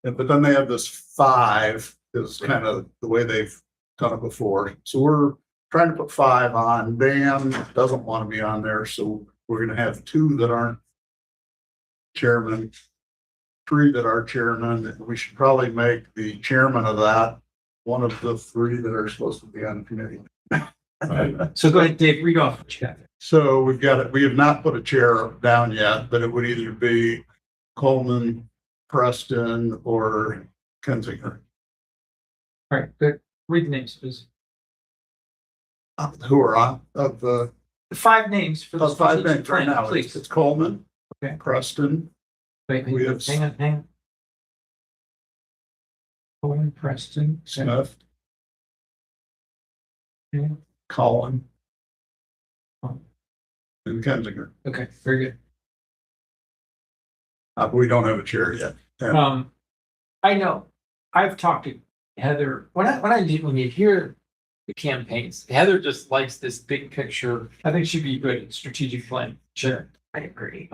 but then they have this 5 is kind of the way they've done it before. So we're trying to put 5 on. Dan doesn't want to be on there, so we're gonna have 2 that aren't chairman, 3 that are chairman. We should probably make the chairman of that one of the 3 that are supposed to be on the committee. So go ahead, Dave, read off what you got. So we've got it, we have not put a chair down yet, but it would either be Coleman, Preston, or Kensinger. All right, good. Read the names, please. Who are on of the The 5 names for the 5 strategic names right plan, now? please. It's Coleman, Okay. Preston, Wait, we have- hang on. Owen Preston. Smith, Okay. Cullen, and Kensinger. Okay, very good. We don't have a chair yet. I know, I've talked to Heather, when you hear the campaigns, Heather just likes this big picture. I think she'd be good at strategic plan. Sure. I agree.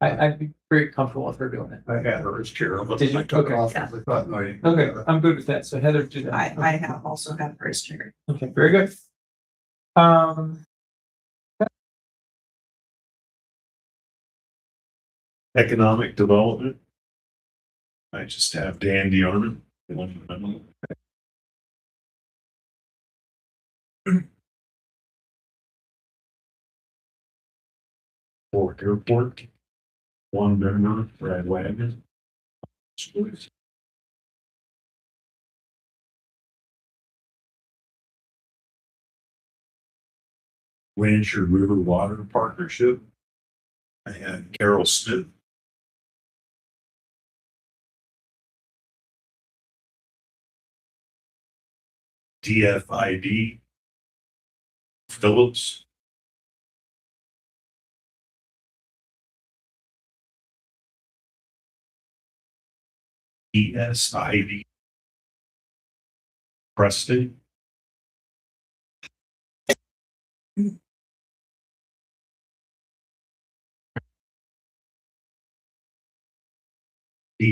I'd be very comfortable with her doing it. I had her as chair, but Did you? I took it Okay. off. I thought, no, Okay, I'm good with that. So Heather, do that. I have also had first chair. Okay, very good. Economic development. I just have Dan DeArmond. For airport. One member, Brad Wagner. Rancher River Water Partnership. I had Carol Smith. DFID. Phillips. ESID. Preston.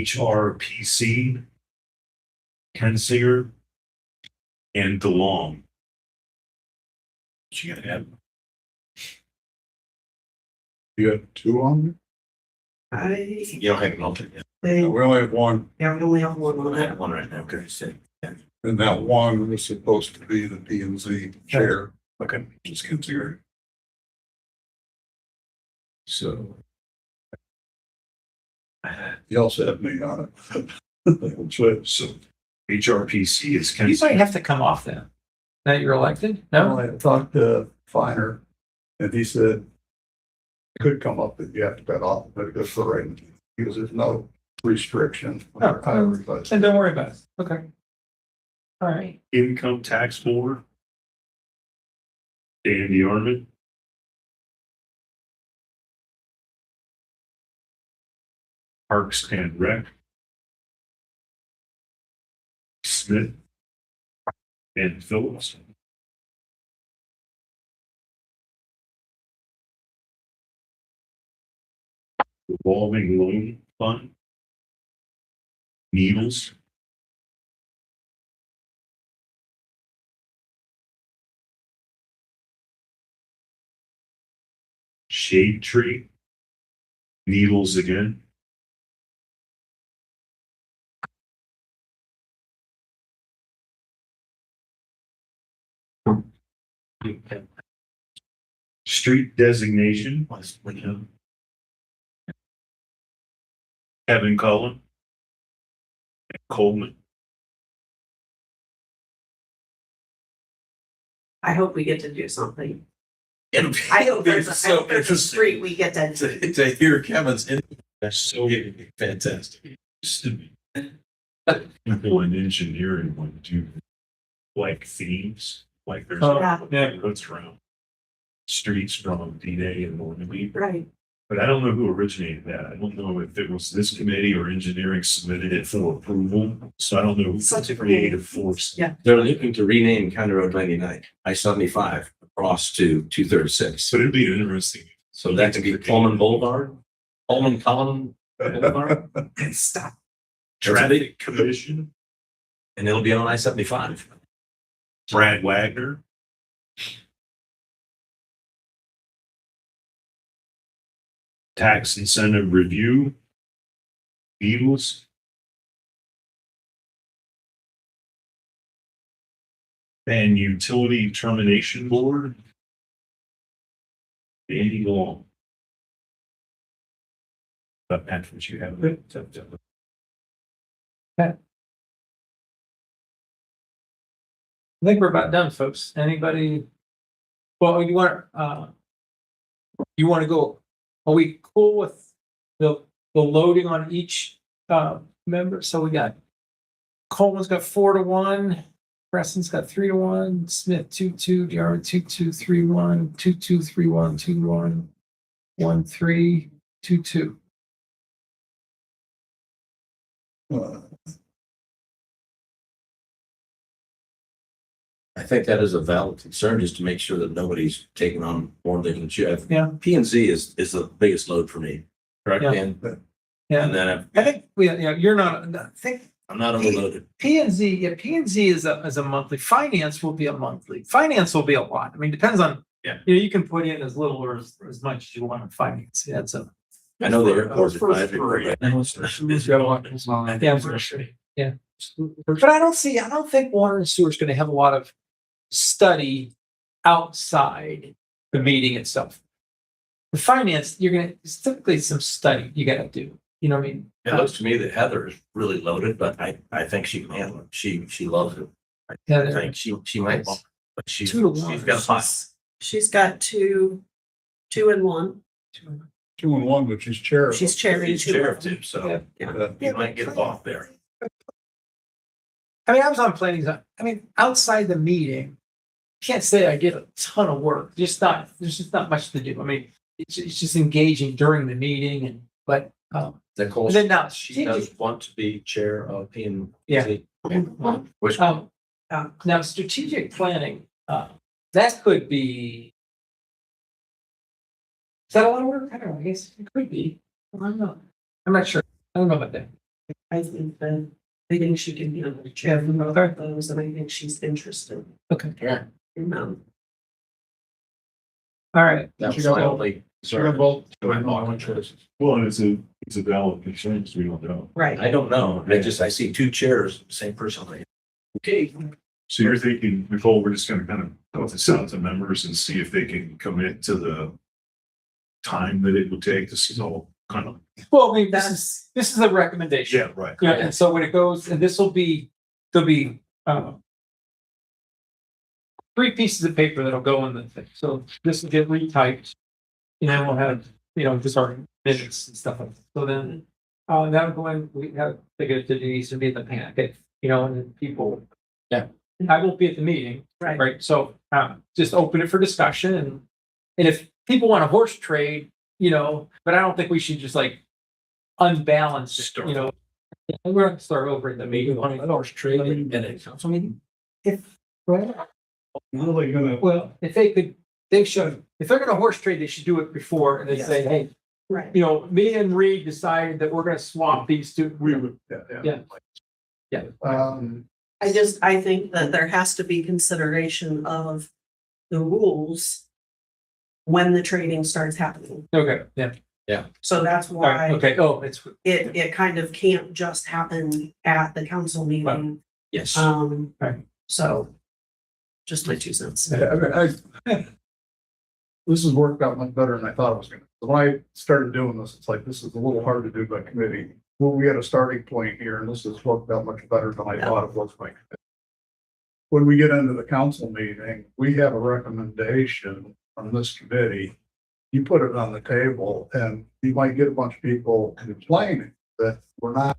HRPC. Kensinger. And DeLong. You gotta have. You got two on You don't have an alternate. there? We only have one, yeah, we only have one on I it. have one right now, okay, so. and that one was supposed to be the P and Z chair. Okay, just consider. So. You also have me on it. So HRPC is You might Kensinger. have to come off then. Now you're elected? No? I talked to Finer and he said it could come up that you have to cut off, but it's for right, because there's no restriction. Oh, then don't worry about it. Okay. All right. Income Tax Board. Dandy Arman. Parks and Rec. Smith. And Phillips. Revolving Loan Fund. Needles. Shade Tree. Needles again. Street designation. Kevin Cullen. And Coleman. I hope we get to do something. It'll be- I hope there's it's so a interesting street we get to. to hear Kevin's in. That's so fantastic. People in engineering want to do like themes, like there's Oh, Yeah, neighborhoods around streets from D-Day and Normandy. right. But I don't know who originated that. I don't know if it was this committee or engineering submitted it for approval. So I don't know who's Such the a creative force. Yeah. They're looking to rename County Road 99, I-75 across to 236. But it'd be interesting. So that could be Coleman Boulevard, Coleman Cullen Boulevard, Stop. Traffic Commission, and it'll be on I-75. Brad Wagner. Tax Incentive Review. Needles. And Utility Termination Board. Andy Long. But that's what you have. I think we're about done, folks. Anybody? Well, you want to go, are we cool with the loading on each member? So we got Coleman's got 4-1, Preston's got 3-1, Smith 2-2, Jarrett 2-2, 3-1, 2-2, 3-1, 2-1, 1-3, 2-2. I think that is a valid concern, just to make sure that nobody's taking on more than they can chew. Yeah. P and Z is the biggest load for me, correct? Yeah. And Yeah, then I think you're not, I think I'm not overloaded. P and Z, yeah, P and Z is a monthly. Finance will be a monthly. Finance will be a lot. I mean, depends on. Yeah. You can put in as little or as much as you want in finance. Yeah, it's a. I know the airport advisory board right now. Yeah. But I don't think water and sewer is gonna have a lot of study outside the meeting itself. The finance, it's typically some study you gotta do, you know what I mean? It looks to me that Heather is really loaded, but I think she can handle it. She loves it. I Heather. think she might, but she's 2-1. she's got a pot. She's got 2 and 1. 2 and 1, which is chair. She's chairing She's 2. sheriff too, so Yeah. you might get off there. I mean, I was on planning, I mean, outside the meeting, can't say I did a ton of work, there's just not much to do. I mean, it's just engaging during the meeting but Nicole, And then now, she does want to be chair of P and. Yeah. Which, Now, strategic planning, that could be. Is that a lot of work? I don't know, I guess it could be. I don't know. I'm not sure. I don't know about that. I think that, I think she can be on the chair for both of those, and I think she's interested Okay. yeah, in them. All right. that was She got my both. only. Sure, both. Well, and it's a valid concern, because we don't know. Right. I don't know. I see two chairs, same person. Okay. So you're thinking, Nicole, we're just gonna kind of put this out to members and see if they can commit to the time that it would take. This is all kind of. Well, I mean, this is a recommendation. Yeah, right. Yeah, and so when it goes, and this will be, there'll be, 3 pieces of paper that'll go in the thing. So this will get retyped. And then we'll have, just our minutes and stuff like that. So then, that'll go in, we have, they get to Denise and be in the packet, and then people. Yeah. I won't be at the meeting, Right. right? So, just open it for discussion and if people want a horse trade, but I don't think we should just like unbalance it, We're gonna start over in the meeting. Horse trade in a council meeting? Well, if they could, they should, if they're gonna horse trade, they should do it before and they say, hey, Right. me and Reed decided that we're gonna swap these two. Yeah. I think that there has to be consideration of the rules when the trading starts happening. Okay, yeah, So that's all right, why okay, it's, it kind of can't just happen at the council meeting. Yes. Right. So just my 2 cents. This has worked out much better than I thought it was gonna. When I started doing this, it's like, this is a little hard to do by committee. Well, we had a starting point here, and this has worked out much better than I thought it was by committee. When we get into the council meeting, we have a recommendation from this committee. You put it on the table, and you might get a bunch of people complaining that we're not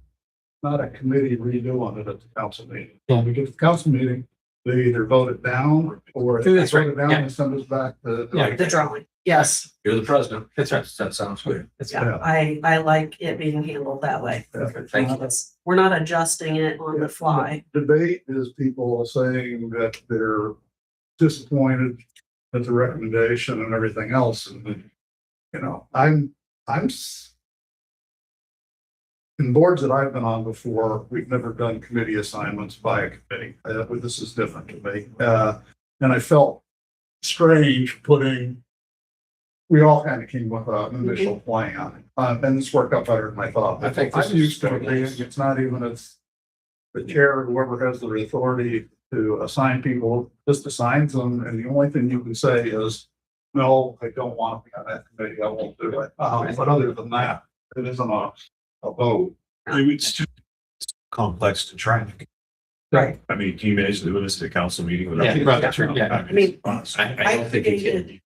a committee redoing it at the council meeting. When we get to the council meeting, they either vote it down, or if they That's right, vote it down, yeah. they send us back to. Yeah. The drawing. Yes. You're the president. that's right. That sounds good. Yeah, I like it being handled that way. Thank you. We're not adjusting it on the fly. Debate is people saying that they're disappointed with the recommendation and everything else, and in boards that I've been on before, we've never done committee assignments by a committee. This is different to me. And I felt strange we all kind of came with an initial plan, and this worked out better than I thought. I think I'm this is- used to it being, it's not even, it's the chair, whoever has the authority to assign people, just assigns them, and the only thing you can say is, no, I don't want to be on that committee, I won't do it. But other than that, it isn't a vote. It's too complex to track. Right. I mean, can you imagine doing this at a council meeting without? Yeah, right, that's right, yeah. I mean, I don't think you can.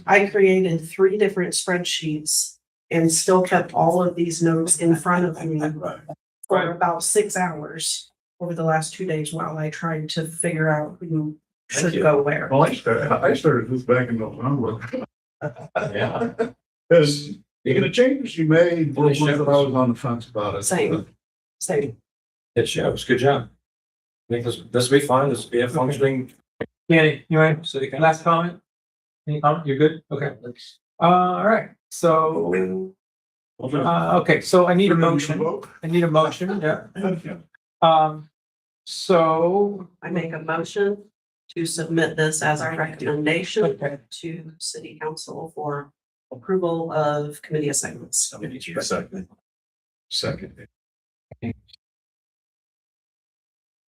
I created 3 different spreadsheets and still kept all of these notes in front of me for about 6 hours over the last 2 days while I tried to figure out who should you. go where. Well, I started this back in November. Yeah. Because the changes you made were ones that I was on the fence about it. Same. Same. It shows. Good job. I think this will be fine. This will be a functioning Danny, you want city council. last comment? Any comment? You're good? Okay. All right, so, okay, so I need a motion. I need a motion, yeah. So, I make a motion to submit this as our recommendation okay, to city council for approval of committee assignments. Second.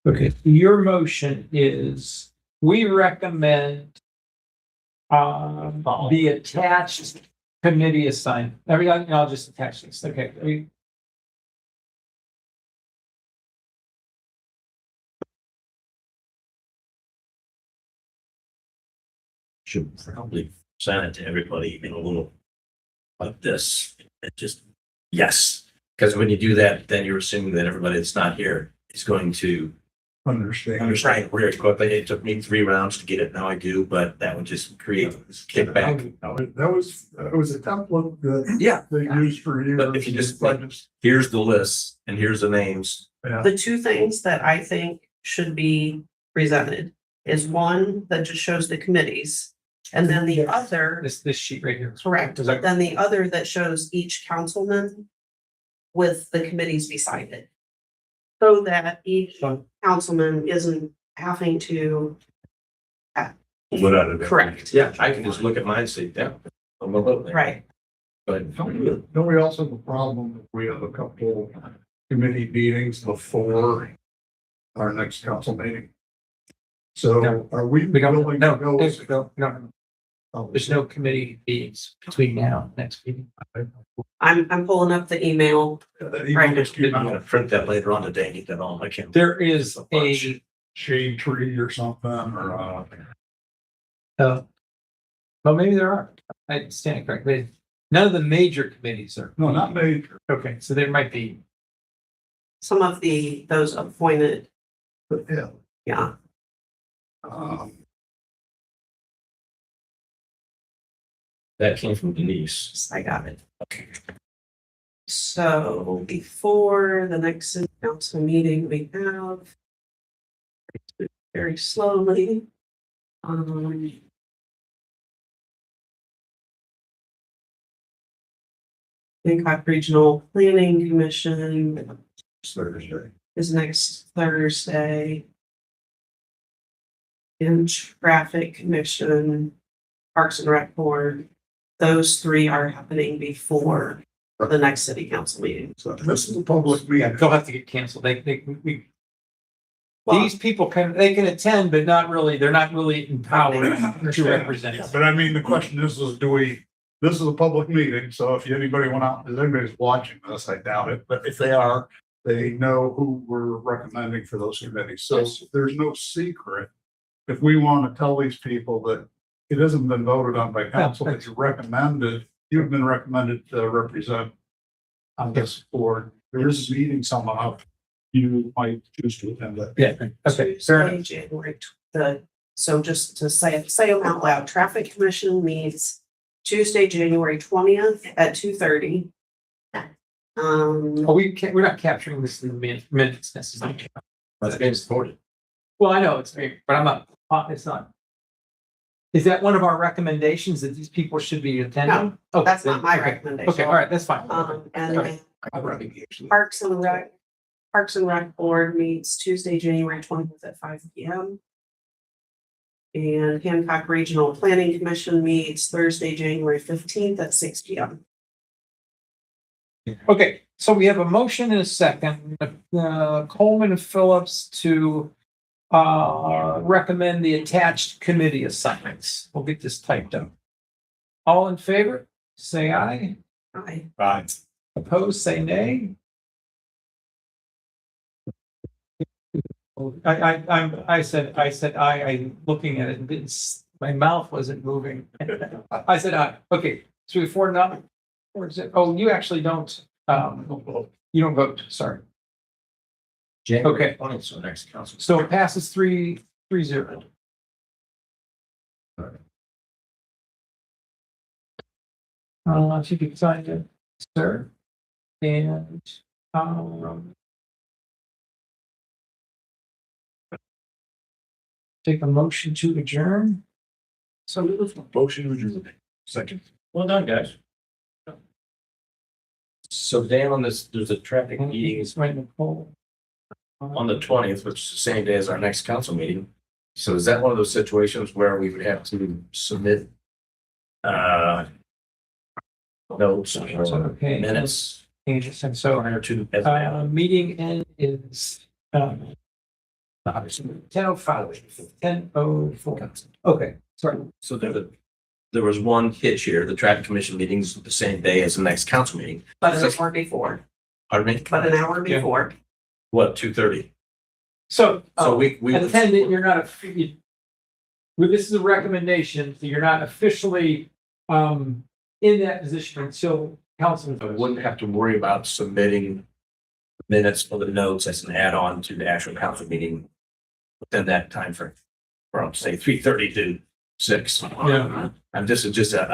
okay, your motion is, we recommend the attached committee assignment. I'll just attach this, okay. Should probably send it to everybody in a little like this. It just, yes. Because when you do that, then you're assuming that everybody that's not here is going to understand. Understand very quickly. It took me 3 rounds to get it. Now I do, but that would just create this kickback. That was a template that Yeah. they used for years. But if you just like, here's the list and here's the names. The two things that I think should be presented is one that just shows the committees. And then the other, This sheet right here. correct, Is that- then the other that shows each councilman with the committees beside it. So that each councilman isn't having to What out of it? correct, Yeah, I can just look at mine and say, yeah, I'm a little bit. right? But Don't we also have a problem if we have a couple committee meetings before our next council meeting? So are we We don't, willing no, to go? no, there's no committee meetings between now and next meeting. I'm pulling up the email. That Right. email just came I'm out, gonna print that later on today and get that on my camera. There is a, shade tree or something, or, well, maybe there are. I stand correctly. None of the major committees are. no, not major, Okay, so there might be. Some of those appointed, but yeah. yeah, That came from Denise. I got it. So before the next city council meeting, we have very slowly. Hancock Regional Planning Commission Thursday. is next Thursday. And Traffic Commission, Parks and Rec Board, those three are happening before the next city council meeting. So this is a public Yeah, meeting. they'll have to get canceled. We, Well- these people they can attend, but not really, they're not really empowered to represent. But I mean, the question is this is a public meeting, so if anybody went out, if anybody's watching this, I doubt it, but if they are, they know who we're recommending for those committees. So there's no secret. If we want to tell these people that it hasn't been voted on by council, but you've been recommended to represent on this board, there is a meeting somehow, you might choose to attend that. Yeah, okay, fair enough. Tuesday, January, so just to say them out loud, Traffic Commission meets Tuesday, January 20th at 2:30. Oh, we're not capturing this in the minutes necessarily. That's being supported. Well, I know it's, but I'm not, it's not. Is that one of our recommendations that these people should be attending? No, Oh, that's not then- my okay. recommendation. Okay, all right, that's fine. And then Okay. Parks and Rec Board meets Tuesday, January 20th at 5 p.m. And Hancock Regional Planning Commission meets Thursday, January 15th at 6 p.m. Okay, so we have a motion and a second, Coleman and Phillips to recommend the attached committee assignments. We'll get this typed up. All in favor, say aye. Aye. Right. Opposed, say nay. I said aye, I'm looking at it, and my mouth wasn't moving. I said aye, okay, 3-4, or is it, oh, you actually don't, you don't vote, sorry. January 20th, so next council. So it passes 3-0. If you could sign it, sir. And, take a motion to adjourn. So moved. Motion to adjourn. Second. Well done, guys. So Dan, on this, there's a traffic meeting It's right in the poll. on the 20th, which is the same day as our next council meeting. So is that one of those situations where we would have to submit notes or Okay. minutes And so, prior to? meeting end is, 10:05, 10:04. Okay, sorry. So there was one hitch here. The traffic commission meeting's the same day as the next council meeting. But an hour before, Pardon me? but an hour before. What, 2:30? So, So we. attendant, you're not well, this is a recommendation, so you're not officially, in that position until council. I wouldn't have to worry about submitting minutes or the notes as an add-on to the actual council meeting within that timeframe. From say 3:30 to 6. Yeah. And this is just an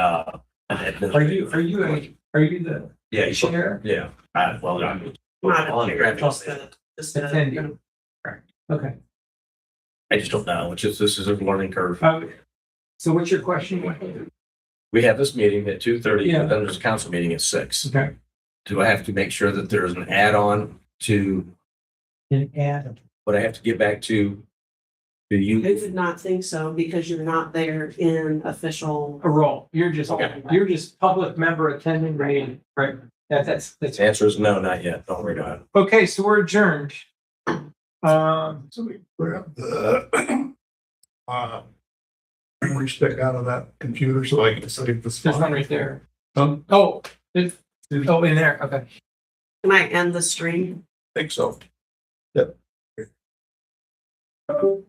Are you the Yeah, you should, chair? yeah, well, I'm. Not on a chair, grant. just a. Attendee. Okay. I just don't know, which is, this is a learning curve. So what's your question? We have this meeting at 2:30, Yeah. but then there's a council meeting at 6. Okay. Do I have to make sure that there's an add-on to And what I have to get back to I you? would not think so because you're not there in official. a role, you're just Okay. public member attending, right? Right. That's. The answer is no, not yet. Don't worry about it. Okay, so we're adjourned. So we grab the, memory stick out of that computer so I can save this. There's one right there. Oh, in there, okay. Can I end the stream? Think so. Oh.